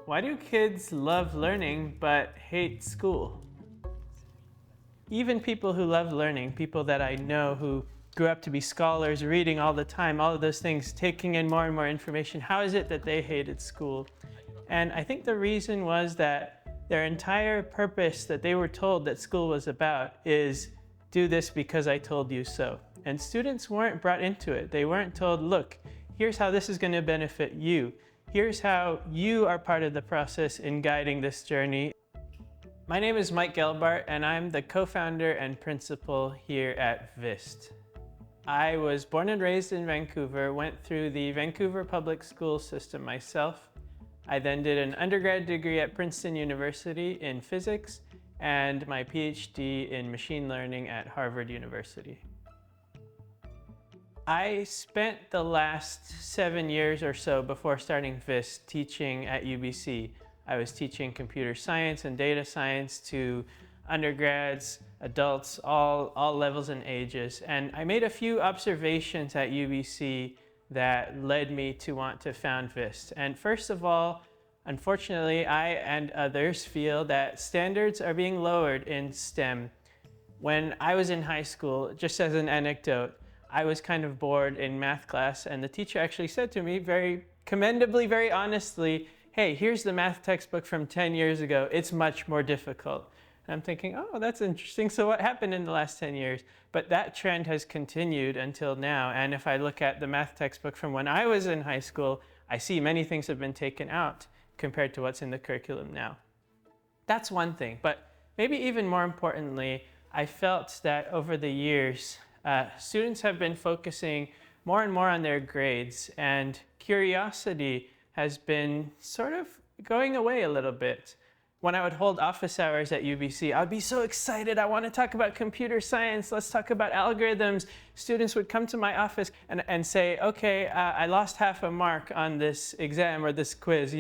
Why do kids love learning but hate school? Even people who love learning, people that I know who grew up to be scholars, reading all the time, all of those things, taking in more and more information, how is it that they hated school? And I think the reason was that their entire purpose that they were told that school was about is do this because I told you so. And students weren't brought into it. They weren't told, look, here's how this is going to benefit you. Here's how you are part of the process in guiding this journey. My name is Mike Gelbart, and I'm the co-founder and principal here at VISST. I was born and raised in Vancouver, went through the Vancouver public school system myself. I then did an undergrad degree at Princeton University in physics and my PhD in machine learning at Harvard University. I spent the last 7 years or so before starting VISST teaching at UBC. I was teaching computer science and data science to undergrads, adults, all levels and ages. And I made a few observations at UBC that led me to want to found VISST. And first of all, unfortunately, I and others feel that standards are being lowered in STEM. When I was in high school, just as an anecdote, I was kind of bored in math class, and the teacher actually said to me very commendably, very honestly, hey, here's the math textbook from 10 years ago. It's much more difficult. And I'm thinking, oh, that's interesting. So what happened in the last 10 years? But that trend has continued until now. And if I look at the math textbook from when I was in high school, I see many things have been taken out compared to what's in the curriculum now. That's one thing. But maybe even more importantly, I felt that over the years, students have been focusing more and more on their grades, and curiosity has been sort of going away a little bit. When I would hold office hours at UBC, I would be so excited. I want to talk about computer science. Let's talk about algorithms. Students would come to my office and say, okay, I lost half a mark on this exam or this quiz.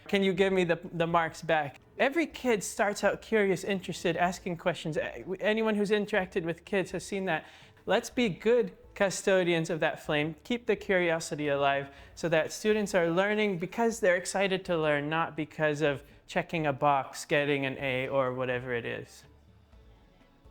Can you give me the marks back? Every kid starts out curious, interested, asking questions. Anyone who's interacted with kids has seen that. Let's be good custodians of that flame, keep the curiosity alive so that students are learning because they're excited to learn, not because of checking a box, getting an A, or whatever it is.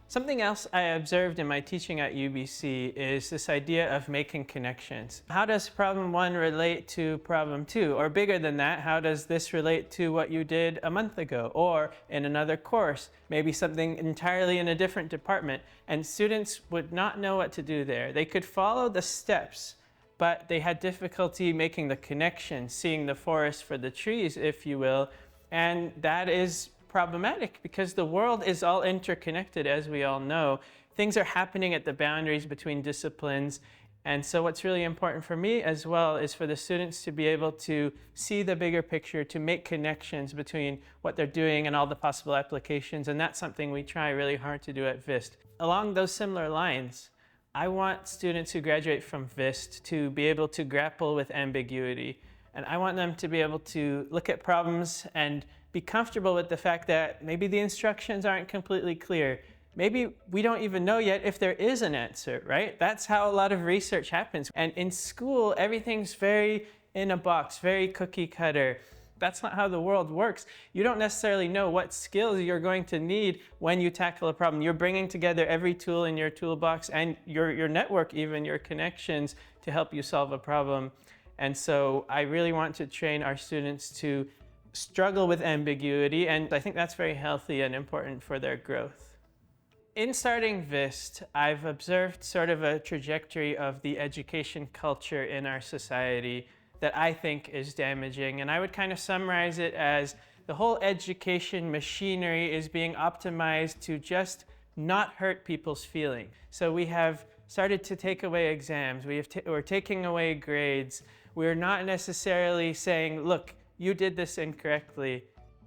Something else I observed in my teaching at UBC is this idea of making connections. How does problem 1 relate to problem 2? Or bigger than that, how does this relate to what you did a month ago? Or in another course, maybe something entirely in a different department. And students would not know what to do there. They could follow the steps, but they had difficulty making the connection, seeing the forest for the trees, if you will. And that is problematic because the world is all interconnected, as we all know. Things are happening at the boundaries between disciplines. And so what's really important for me as well is for the students to be able to see the bigger picture, to make connections between what they're doing and all the possible applications. And that's something we try really hard to do at VISST. Along those similar lines, I want students who graduate from VISST to be able to grapple with ambiguity. And I want them to be able to look at problems and be comfortable with the fact that maybe the instructions aren't completely clear. Maybe we don't even know yet if there is an answer, right? That's how a lot of research happens. And in school, everything's very in a box, very cookie cutter. That's not how the world works. You don't necessarily know what skills you're going to need when you tackle a problem. You're bringing together every tool in your toolbox and your network, even your connections, to help you solve a problem. And so I really want to train our students to struggle with ambiguity, and I think that's very healthy and important for their growth. In starting VISST, I've observed sort of a trajectory of the education culture in our society that I think is damaging, and I would kind of summarize it as the whole education machinery is being optimized to just not hurt people's feelings. So we have started to take away exams, we're taking away grades, we're not necessarily saying, look, you did this incorrectly.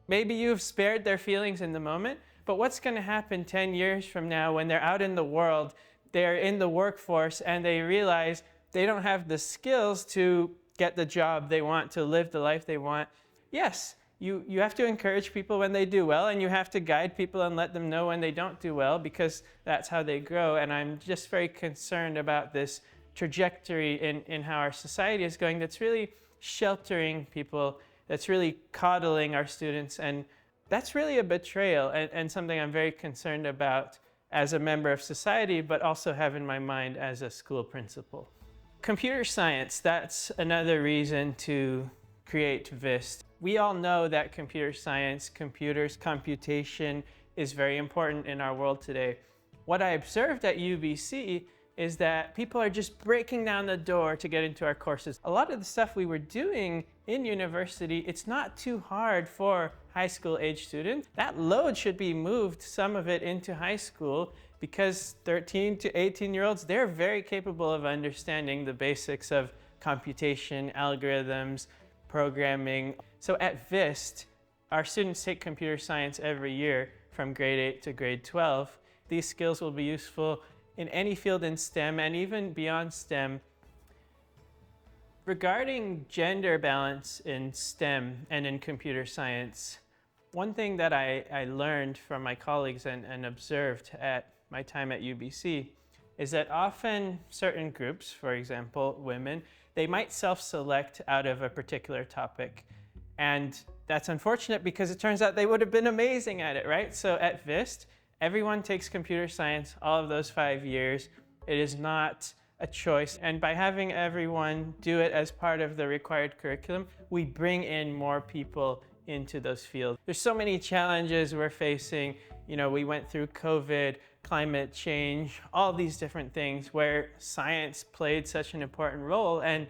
Maybe you've spared their feelings in the moment, but what's going to happen 10 years from now when they're out in the world, they're in the workforce, and they realize they don't have the skills to get the job they want, to live the life they want? Yes, you have to encourage people when they do well, and you have to guide people and let them know when they don't do well, because that's how they grow. And I'm just very concerned about this trajectory in how our society is going that's really sheltering people that's really coddling our students, and that's really a betrayal and something I'm very concerned about as a member of society, but also have in my mind as a school principal. Computer science, that's another reason to create VISST. We all know that computer science, computers, computation is very important in our world today. What I observed at UBC is that people are just breaking down the door to get into our courses. A lot of the stuff we were doing in university, it's not too hard for high school age students. That load should be moved, some of it, into high school, because 13 to 18-year-olds, they're very capable of understanding the basics of computation, algorithms, programming. So at VISST, our students take computer science every year from grade 8 to grade 12. These skills will be useful in any field in STEM and even beyond STEM. Regarding gender balance in STEM and in computer science, one thing that I learned from my colleagues and observed at my time at UBC is that often certain groups, for example, women, they might self-select out of a particular topic. And that's unfortunate because it turns out they would have been amazing at it, right? So at VISST, everyone takes computer science all of those 5 years. It is not a choice. And by having everyone do it as part of the required curriculum, we bring in more people into those fields. There's so many challenges we're facing. You know, we went through COVID, climate change, all these different things where science played such an important role. And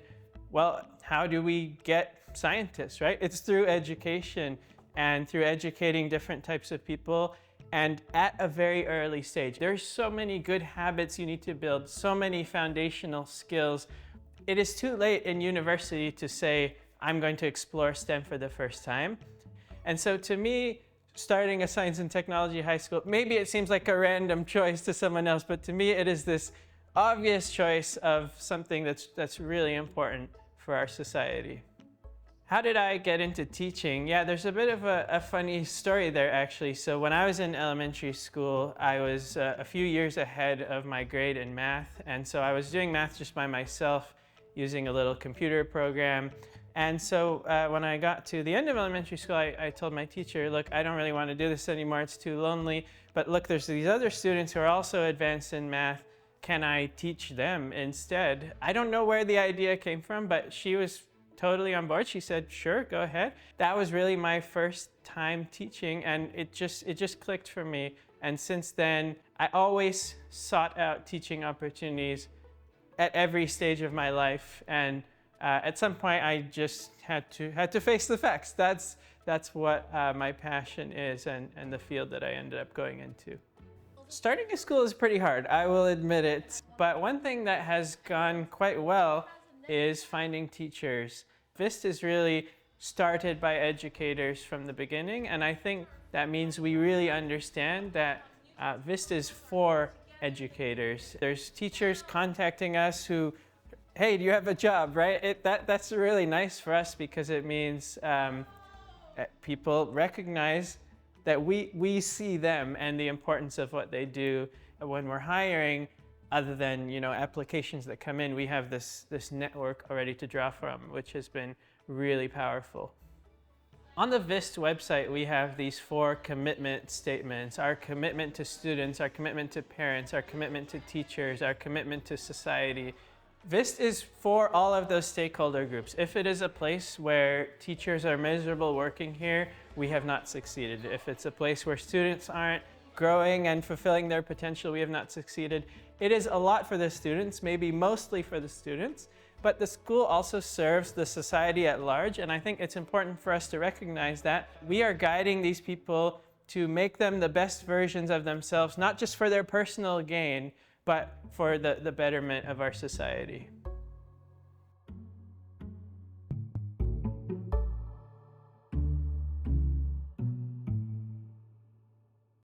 well, how do we get scientists, right? It's through education and through educating different types of people. And at a very early stage, there's so many good habits you need to build, so many foundational skills. It is too late in university to say, I'm going to explore STEM for the first time. And so to me, starting a science and technology high school, maybe it seems like a random choice to someone else, but to me it is this obvious choice of something that's really important for our society. How did I get into teaching? Yeah, there's a bit of a funny story there, actually. So when I was in elementary school, I was a few years ahead of my grade in math. And so I was doing math just by myself using a little computer program. And so when I got to the end of elementary school, I told my teacher, look, I don't really want to do this anymore. It's too lonely. But look, there's these other students who are also advanced in math. Can I teach them instead? I don't know where the idea came from, but she was totally on board. She said, sure, go ahead. That was really my first time teaching, and it just clicked for me. And since then, I always sought out teaching opportunities at every stage of my life. And at some point, I just had to face the facts. That's what my passion is, and the field that I ended up going into. Starting a school is pretty hard, I will admit it. But one thing that has gone quite well is finding teachers. VISST is really started by educators from the beginning, and I think that means we really understand that VISST is for educators. There's teachers contacting us who, hey, do you have a job, right? That's really nice for us because it means people recognize that we see them and the importance of what they do. When we're hiring, other than, you know, applications that come in, we have this network already to draw from, which has been really powerful. On the VISST website, we have these 4 commitment statements: our commitment to students, our commitment to parents, our commitment to teachers, our commitment to society. VISST is for all of those stakeholder groups. If it is a place where teachers are miserable working here, we have not succeeded. If it's a place where students aren't growing and fulfilling their potential, we have not succeeded. It is a lot for the students, maybe mostly for the students, but the school also serves the society at large, and I think it's important for us to recognize that we are guiding these people to make them the best versions of themselves, not just for their personal gain, but for the betterment of our society.